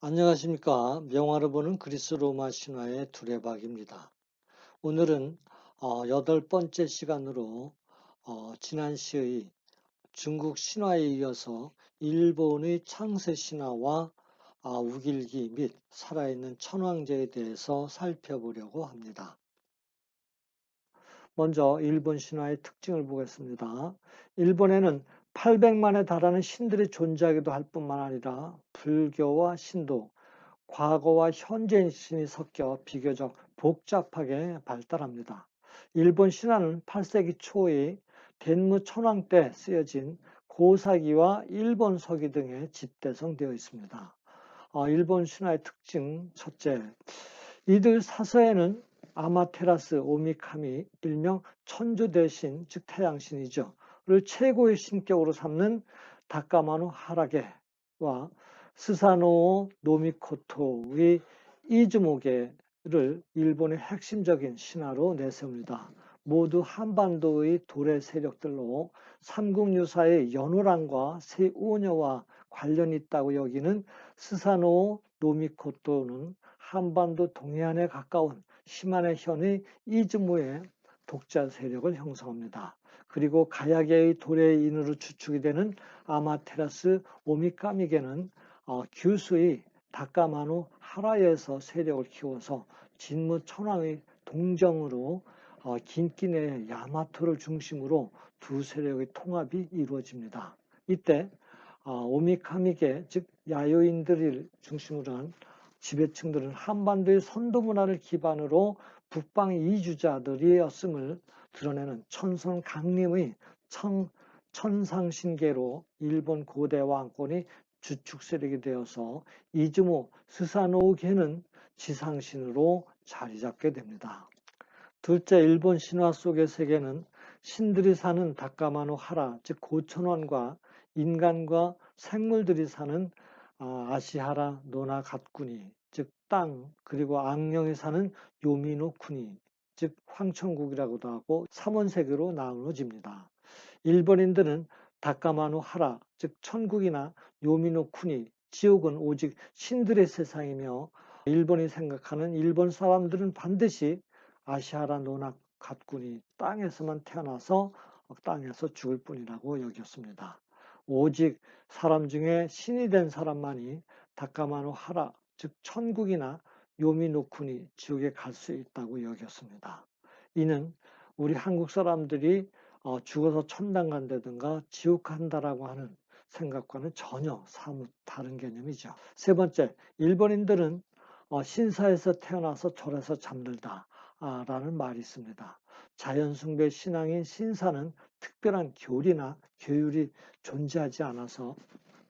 안녕하십니까. 명화를 보는 그리스 로마 신화의 두레박입니다. 오늘은 여덟 번째 시간으로 지난 시의 중국 신화에 이어서 일본의 창세 신화와 우길기 및 살아있는 천황제에 대해서 살펴보려고 합니다. 먼저 일본 신화의 특징을 보겠습니다. 일본에는 800만에 달하는 신들이 존재하기도 할 뿐만 아니라 불교와 신도, 과거와 현재의 신이 섞여 비교적 복잡하게 발달합니다. 일본 신화는 8세기 초의 덴무 천황 때 쓰여진 고사기와 일본 서기 등에 집대성되어 있습니다. 일본 신화의 특징 첫째, 이들 사서에는 아마테라스 오미카미 일명 천주 대신 즉 태양신이죠. 를 최고의 신격으로 삼는 다카마노 하라게와 스사노 노미코토의 이즈모게를 일본의 핵심적인 신화로 내세웁니다. 모두 한반도의 도래 세력들로 삼국유사의 연호랑과 세우녀와 관련이 있다고 여기는 스사노 노미코토는 한반도 동해안에 가까운 시마네 현의 이즈모의 독자 세력을 형성합니다. 그리고 가야게의 도래인으로 추측이 되는 아마테라스 오미카미게는 규수의 다카마노 하라에서 세력을 키워서 진무 천황의 동정으로 긴키네 야마토를 중심으로 두 세력의 통합이 이루어집니다. 이때 오미카미게 즉 야요인들을 중심으로 한 지배층들은 한반도의 선도 문화를 기반으로 북방 이주자들이었음을 드러내는 천선 강림의 천상신계로 일본 고대 왕권이 주축 세력이 되어서 이즈모 스사노우계는 지상신으로 자리 잡게 됩니다. 둘째, 일본 신화 속의 세계는 신들이 사는 다카마노 하라, 즉 고천원과 인간과 생물들이 사는 아시하라 노나 갓쿠니, 즉 땅, 그리고 악령이 사는 요미노 쿠니, 즉 황천국이라고도 하고 삼원세계로 나누어집니다. 일본인들은 다카마노 하라, 즉 천국이나 요미노 쿠니, 지옥은 오직 신들의 세상이며 일본이 생각하는 일본 사람들은 반드시 아시아라 노나 갓군이 땅에서만 태어나서 땅에서 죽을 뿐이라고 여겼습니다. 오직 사람 중에 신이 된 사람만이 다카마노 하라, 즉 천국이나 요미노쿠니 지옥에 갈 수 있다고 여겼습니다. 이는 우리 한국 사람들이 죽어서 천당 간다든가 지옥 간다라고 하는 생각과는 전혀 사뭇 다른 개념이죠. 세 번째, 일본인들은 신사에서 태어나서 절에서 잠들다 라는 말이 있습니다. 자연숭배 신앙인 신사는 특별한 교리나 교율이 존재하지 않아서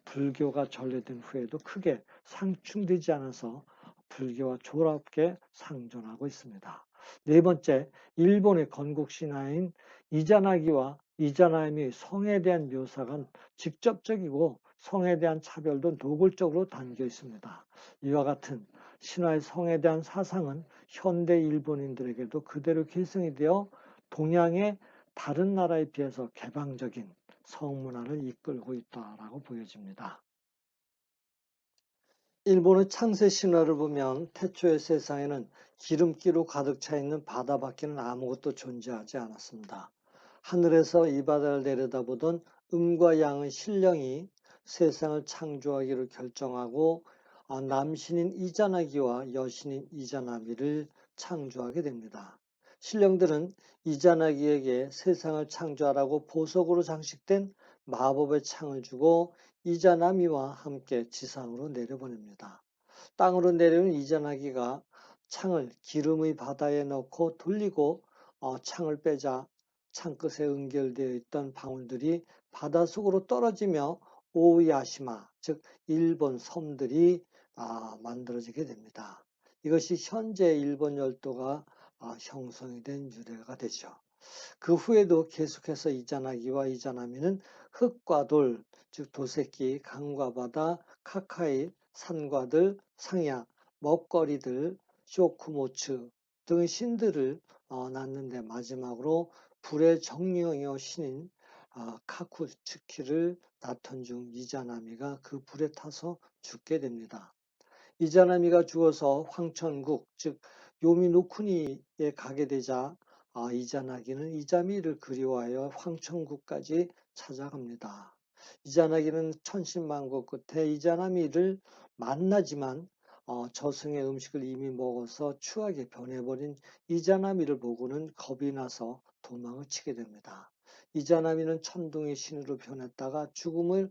불교가 전래된 후에도 크게 상충되지 않아서 불교와 조화롭게 상존하고 있습니다. 네 번째, 일본의 건국 신화인 이자나기와 이자나미의 성에 대한 묘사가 직접적이고 성에 대한 차별도 노골적으로 담겨 있습니다. 이와 같은 신화의 성에 대한 사상은 현대 일본인들에게도 그대로 계승이 되어 동양의 다른 나라에 비해서 개방적인 성문화를 이끌고 있다라고 보여집니다. 일본의 창세 신화를 보면 태초의 세상에는 기름기로 가득 차 있는 바다밖에는 아무것도 존재하지 않았습니다. 하늘에서 이 바다를 내려다보던 음과 양의 신령이 세상을 창조하기로 결정하고 남신인 이자나기와 여신인 이자나미를 창조하게 됩니다. 신령들은 이자나기에게 세상을 창조하라고 보석으로 장식된 마법의 창을 주고 이자나미와 함께 지상으로 내려보냅니다. 땅으로 내려온 이자나기가 창을 기름의 바다에 넣고 돌리고 창을 빼자 창끝에 연결되어 있던 방울들이 바닷속으로 떨어지며 오야시마, 즉 일본 섬들이 만들어지게 됩니다. 이것이 현재 일본 열도가 형성이 된 유래가 되죠. 그 후에도 계속해서 이자나기와 이자나미는 흙과 돌, 즉 도색기, 강과 바다, 카카이, 산과 들, 상야, 먹거리들, 쇼쿠모츠 등의 신들을 낳는데 마지막으로 불의 정령이요 신인 카쿠츠키를 낳던 중 이자나미가 그 불에 타서 죽게 됩니다. 이자나미가 죽어서 황천국, 즉 요미노쿠니에 가게 되자 이자나기는 이자미를 그리워하여 황천국까지 찾아갑니다. 이자나기는 천신만고 끝에 이자나미를 만나지만 저승의 음식을 이미 먹어서 추하게 변해버린 이자나미를 보고는 겁이 나서 도망을 치게 됩니다. 이자나미는 천둥의 신으로 변했다가 죽음을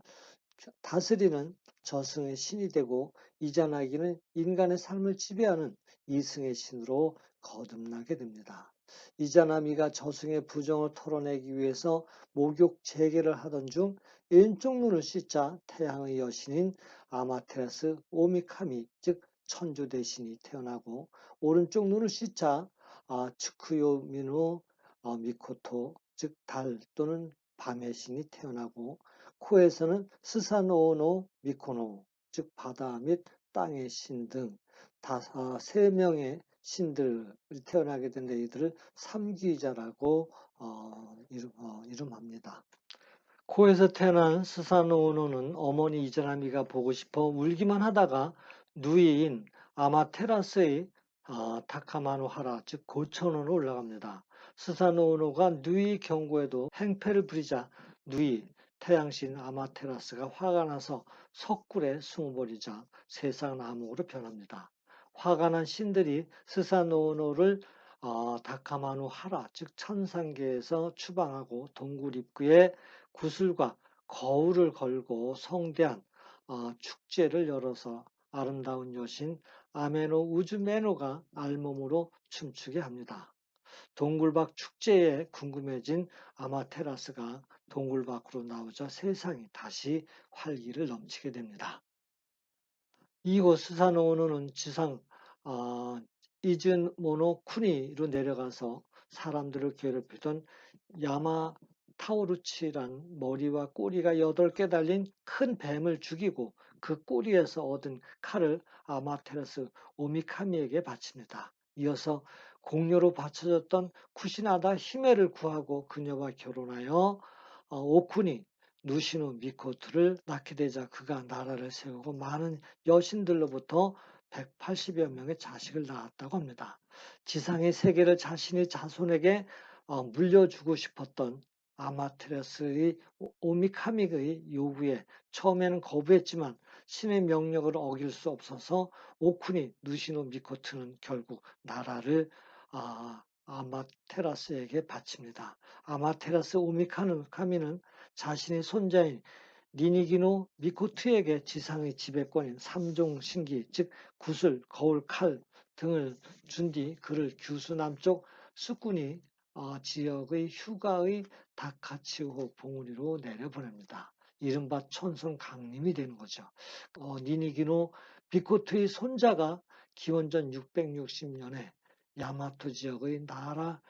다스리는 저승의 신이 되고 이자나기는 인간의 삶을 지배하는 이승의 신으로 거듭나게 됩니다. 이자나미가 저승의 부정을 털어내기 위해서 목욕 재개를 하던 중 왼쪽 눈을 씻자 태양의 여신인 아마테라스 오미카미 즉 천주 대신이 태어나고 오른쪽 눈을 씻자 츠쿠요미노 미코토 즉 달 또는 밤의 신이 태어나고 코에서는 스사노오노 미코노 즉 바다 및 땅의 신 등 세 명의 신들이 태어나게 된데 이들을 삼귀자라고 이름합니다. 코에서 태어난 스사노오노는 어머니 이자나미가 보고 싶어 울기만 하다가 누이인 아마테라스의 타카마노 하라 즉 고천원으로 올라갑니다. 스사노오노가 누이 경고에도 행패를 부리자 누이 태양신 아마테라스가 화가 나서 석굴에 숨어버리자 세상은 암흑으로 변합니다. 화가 난 신들이 스사노오노를 다카마노 하라 즉 천상계에서 추방하고 동굴 입구에 구슬과 거울을 걸고 성대한 축제를 열어서 아름다운 여신 아메노 우즈메노가 알몸으로 춤추게 합니다. 동굴 밖 축제에 궁금해진 아마테라스가 동굴 밖으로 나오자 세상이 다시 활기를 넘치게 됩니다. 이후 스사노오노는 지상 이즈모노 쿠니로 내려가서 사람들을 괴롭히던 야마타오루치란 머리와 꼬리가 8개 달린 큰 뱀을 죽이고 그 꼬리에서 얻은 칼을 아마테라스 오미카미에게 바칩니다. 이어서 공료로 바쳐졌던 쿠시나다 히메를 구하고 그녀와 결혼하여 오쿠니 누시노 미코토를 낳게 되자 그가 나라를 세우고 많은 여신들로부터 180여 명의 자식을 낳았다고 합니다. 지상의 세계를 자신의 자손에게 물려주고 싶었던 아마테라스의 오미카미의 요구에 처음에는 거부했지만 신의 명령을 어길 수 없어서 오쿠니 누시노 미코토는 결국 나라를 아마테라스에게 바칩니다. 아마테라스 오미카미는 자신의 손자인 니니기노 미코트에게 지상의 지배권인 삼종 신기 즉 구슬, 거울, 칼 등을 준 뒤 그를 규수 남쪽 스쿠니 지역의 휴가의 다카치호 봉우리로 내려보냅니다. 이른바 천손 강림이 되는 거죠. 니니기노 미코트의 손자가 기원전 660년에 야마토 지역의 나라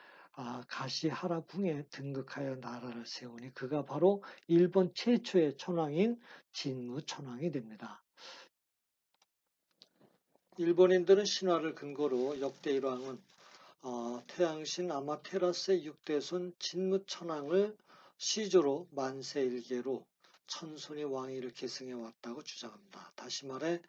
가시하라 궁에 등극하여 나라를 세우니 그가 바로 일본 최초의 천황인 진무 천황이 됩니다. 일본인들은 신화를 근거로 역대 일왕은 태양신 아마테라스의 6대손 진무 천황을 시조로 만세일계로 천손이 왕위를 계승해 왔다고 주장합니다. 다시 말해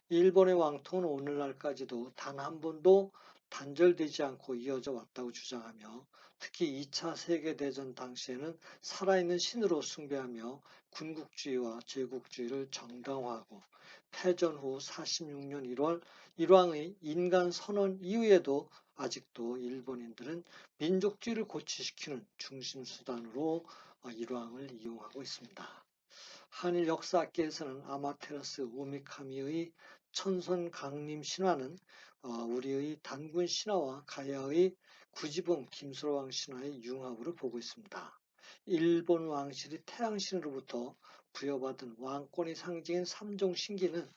일본의 왕통은 오늘날까지도 단 한 번도 단절되지 않고 이어져 왔다고 주장하며 특히 2차 세계대전 당시에는 살아있는 신으로 숭배하며 군국주의와 제국주의를 정당화하고 패전 후 46년 1월 일왕의 인간 선언 이후에도 아직도 일본인들은 민족주의를 고취시키는 중심 수단으로 일왕을 이용하고 있습니다. 한일 역사학계에서는 아마테라스 오미카미의 천손 강림 신화는 우리의 단군 신화와 가야의 구지봉 김수로왕 신화의 융합으로 보고 있습니다. 일본 왕실이 태양신으로부터 부여받은 왕권의 상징인 삼종 신기는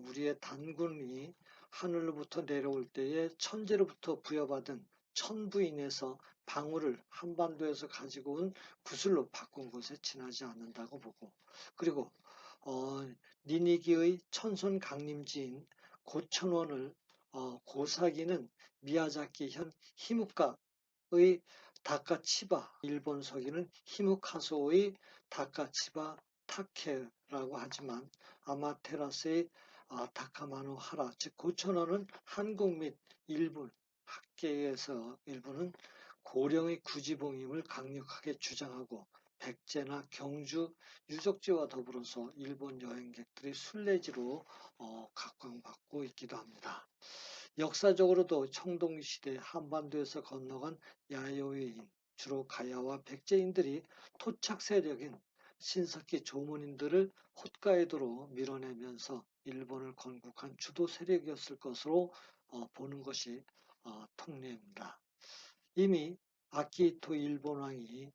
우리의 단군이 하늘로부터 내려올 때에 천재로부터 부여받은 천부인에서 방울을 한반도에서 가지고 온 구슬로 바꾼 것에 지나지 않는다고 보고 그리고 니니기의 천손 강림지인 고천원을 고사기는 미야자키 현 히무카의 다카치바 일본 서기는 히무카소의 다카치바 타케라고 하지만 아마테라스의 다카마노 하라, 즉 고천어는 한국 및 일본 학계에서 일부는 고령의 구지봉임을 강력하게 주장하고 백제나 경주 유적지와 더불어서 일본 여행객들의 순례지로 각광받고 있기도 합니다. 역사적으로도 청동시대 한반도에서 건너간 야요인, 주로 가야와 백제인들이 토착 세력인 신석기 조문인들을 홋카이도로 밀어내면서 일본을 건국한 주도 세력이었을 것으로 보는 것이 통례입니다. 이미 아키히토 일본왕이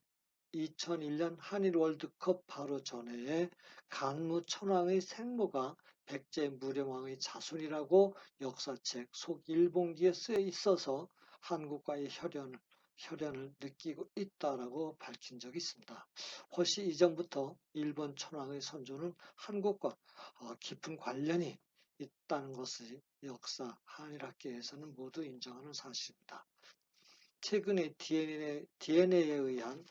2001년 한일 월드컵 바로 전해에 간무 천황의 생모가 백제 무령왕의 자손이라고 역사책 속일본기에 쓰여 있어서 한국과의 혈연을 느끼고 있다라고 밝힌 적이 있습니다. 훨씬 이전부터 일본 천황의 선조는 한국과 깊은 관련이 있다는 것을 역사 한일학계에서는 모두 인정하는 사실입니다. 최근에 DNA에 의한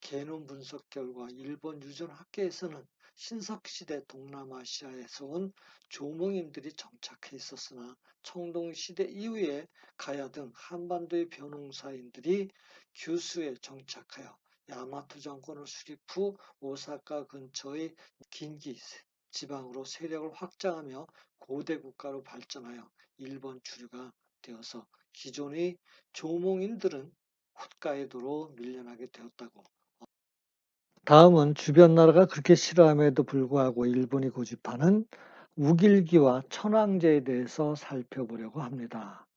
게놈 분석 결과 일본 유전학계에서는 신석시대 동남아시아에서 온 조몽인들이 정착해 있었으나 청동시대 이후에 가야 등 한반도의 변홍사인들이 규수에 정착하여 야마토 정권을 수립 후 오사카 근처의 긴기 지방으로 세력을 확장하며 고대 국가로 발전하여 일본 주류가 되어서 기존의 조몽인들은 홋카이도로 밀려나게 되었다고. 다음은 주변 나라가 그렇게 싫어함에도 불구하고 일본이 고집하는 우길기와 천황제에 대해서 살펴보려고 합니다.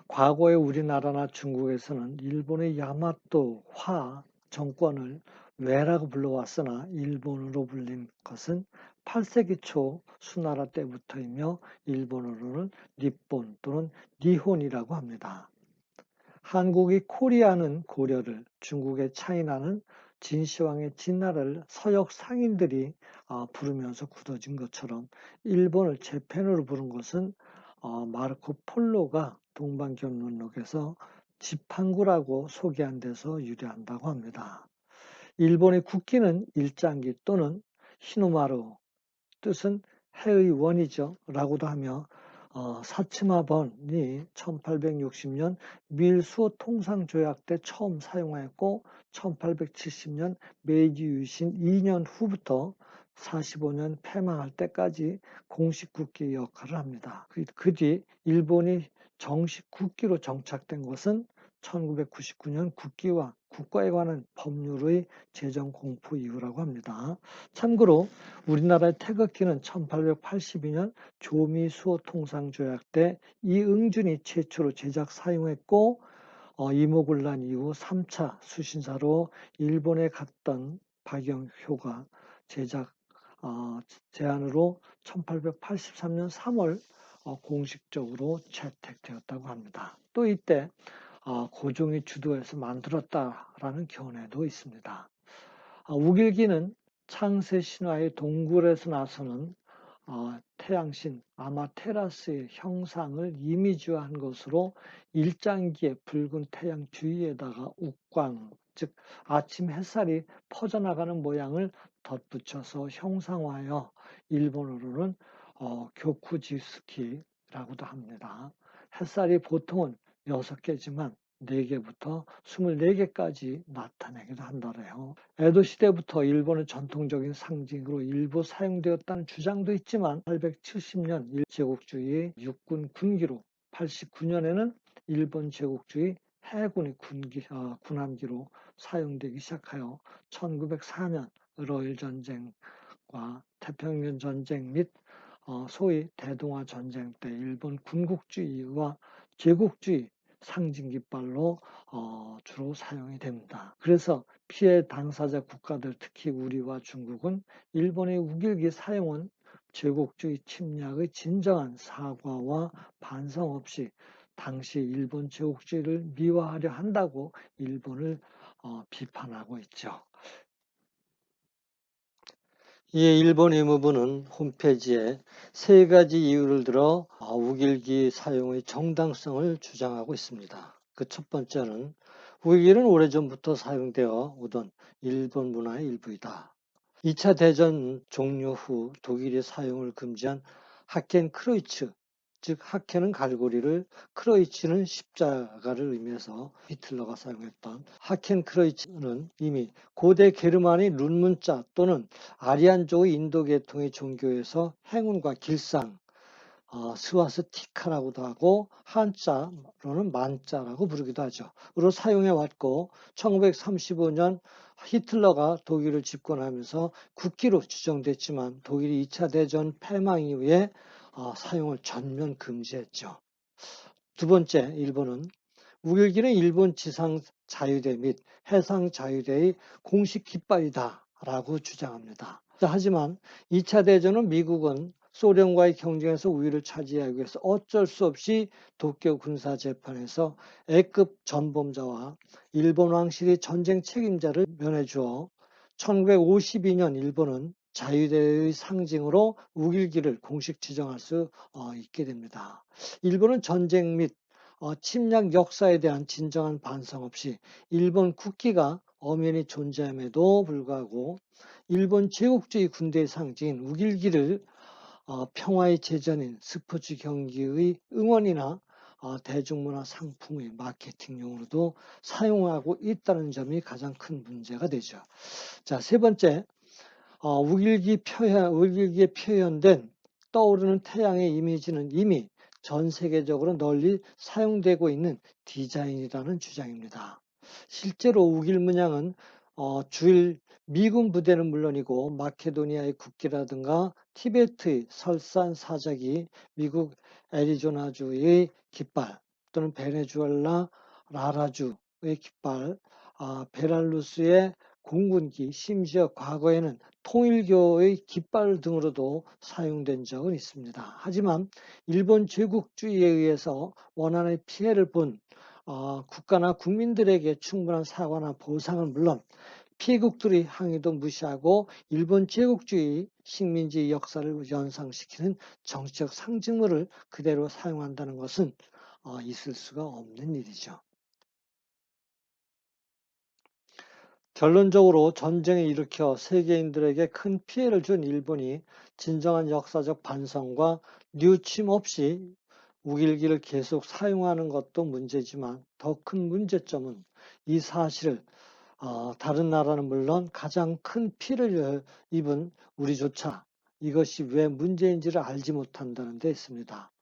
과거에 우리나라나 중국에서는 일본의 야마토 화 정권을 왜라고 불러왔으나 일본으로 불린 것은 8세기 초 수나라 때부터이며 일본어로는 니폰 또는 니혼이라고 합니다. 한국의 코리아는 고려를, 중국의 차이나는 진시황의 진나라를 서역 상인들이 부르면서 굳어진 것처럼 일본을 제펜으로 부른 것은 마르코 폴로가 동방견론록에서 지팡구라고 소개한 데서 유래한다고 합니다. 일본의 국기는 일장기 또는 히노마루, 뜻은 해의 원이죠 라고도 하며 사치마번이 1860년 밀수호 통상조약 때 처음 사용하였고 1870년 메이지 유신 2년 후부터 45년 폐망할 때까지 공식 국기 역할을 합니다. 그 뒤 일본이 정식 국기로 정착된 것은 1999년 국기와 국가에 관한 법률의 제정 공포 이후라고 합니다. 참고로 우리나라의 태극기는 1882년 조미수호 통상조약 때 이응준이 최초로 제작 사용했고 이모군란 이후 3차 수신사로 일본에 갔던 박영효가 제작 제안으로 1883년 3월 공식적으로 채택되었다고 합니다. 또 이때 고종이 주도해서 만들었다라는 견해도 있습니다. 우길기는 창세 신화의 동굴에서 나서는 태양신 아마테라스의 형상을 이미지화한 것으로 일장기의 붉은 태양 주위에다가 uk광, 즉 아침 햇살이 퍼져나가는 모양을 덧붙여서 형상화하여 일본어로는 교쿠지스키라고도 합니다. 햇살이 보통은 6개지만 4개부터 24개까지 나타내기도 한다래요. 에도 시대부터 일본의 전통적인 상징으로 일부 사용되었다는 주장도 있지만 870년 일제국주의 육군 군기로 89년에는 일본 제국주의 해군의 군함기로 사용되기 시작하여 1904년 러일 전쟁과 태평양 전쟁 및 소위 대동아 전쟁 때 일본 군국주의와 제국주의 상징 깃발로 주로 사용이 됩니다. 그래서 피해 당사자 국가들, 특히 우리와 중국은 일본의 우길기 사용은 제국주의 침략의 진정한 사과와 반성 없이 당시 일본 제국주의를 미화하려 한다고 일본을 비판하고 있죠. 이에 일본 외무부는 홈페이지에 3가지 이유를 들어 우길기 사용의 정당성을 주장하고 있습니다. 그 첫 번째는 우길기는 오래전부터 사용되어 오던 일본 문화의 일부이다. 2차 대전 종료 후 독일이 사용을 금지한 하켄 크로이츠, 즉 하켄은 갈고리를, 크로이츠는 십자가를 의미해서 히틀러가 사용했던 하켄 크로이츠는 이미 고대 게르만의 룬문자 또는 아리안족의 인도 계통의 종교에서 행운과 길상, 스와스티카라고도 하고 한자로는 만자라고 부르기도 하죠. 으로 사용해 왔고 1935년 히틀러가 독일을 집권하면서 국기로 지정됐지만 독일이 2차 대전 패망 이후에 사용을 전면 금지했죠. 두 번째, 일본은 우길기는 일본 지상 자유대 및 해상 자유대의 공식 깃발이다라고 주장합니다. 하지만 2차 대전은 미국은 소련과의 경쟁에서 우위를 차지하기 위해서 어쩔 수 없이 도쿄 군사재판에서 A급 전범자와 일본 왕실이 전쟁 책임자를 면해주어 1952년 일본은 자유대의 상징으로 우길기를 공식 지정할 수 있게 됩니다. 일본은 전쟁 및 침략 역사에 대한 진정한 반성 없이 일본 국기가 엄연히 존재함에도 불구하고 일본 제국주의 군대의 상징인 우길기를 평화의 제전인 스포츠 경기의 응원이나 대중문화 상품의 마케팅용으로도 사용하고 있다는 점이 가장 큰 문제가 되죠. 자, 세 번째, 우길기에 표현된 떠오르는 태양의 이미지는 이미 전 세계적으로 널리 사용되고 있는 디자인이라는 주장입니다. 실제로 우길 문양은 주일 미군 부대는 물론이고 마케도니아의 국기라든가 티베트의 설산 사자기, 미국 애리조나주의 깃발 또는 베네수엘라 라라주의 깃발, 베랄루스의 공군기, 심지어 과거에는 통일교의 깃발 등으로도 사용된 적은 있습니다. 하지만 일본 제국주의에 의해서 원한의 피해를 본 국가나 국민들에게 충분한 사과나 보상은 물론 피해국들의 항의도 무시하고 일본 제국주의 식민지 역사를 연상시키는 정치적 상징물을 그대로 사용한다는 것은 있을 수가 없는 일이죠. 결론적으로 전쟁을 일으켜 세계인들에게 큰 피해를 준 일본이 진정한 역사적 반성과 뉘우침 없이 우길기를 계속 사용하는 것도 문제지만 더 큰 문제점은 이 사실을 다른 나라는 물론 가장 큰 피해를 입은 우리조차 이것이 왜 문제인지를 알지 못한다는 데 있습니다.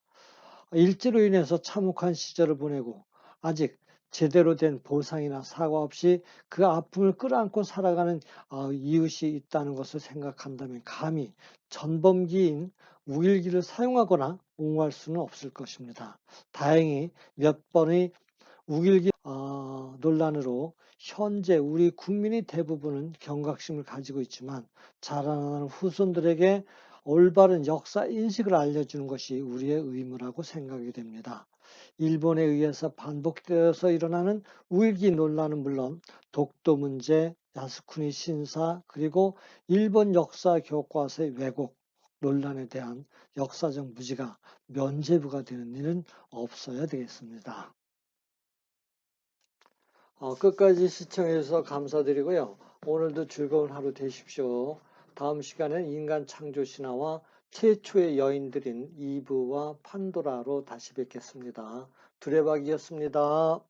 일제로 인해서 참혹한 시절을 보내고 아직 제대로 된 보상이나 사과 없이 그 아픔을 끌어안고 살아가는 이웃이 있다는 것을 생각한다면 감히 전범기인 우길기를 사용하거나 옹호할 수는 없을 것입니다. 다행히 몇 번의 우길기 논란으로 현재 우리 국민의 대부분은 경각심을 가지고 있지만 자라나는 후손들에게 올바른 역사 인식을 알려주는 것이 우리의 의무라고 생각이 됩니다. 일본에 의해서 반복되어서 일어나는 우일기 논란은 물론 독도 문제, 야스쿠니 신사, 그리고 일본 역사 교과서의 왜곡 논란에 대한 역사적 무지가 면죄부가 되는 일은 없어야 되겠습니다. 끝까지 시청해 주셔서 감사드리고요. 오늘도 즐거운 하루 되십시오. 다음 시간에는 인간 창조 신화와 최초의 여인들인 이브와 판도라로 다시 뵙겠습니다. 두레박이었습니다.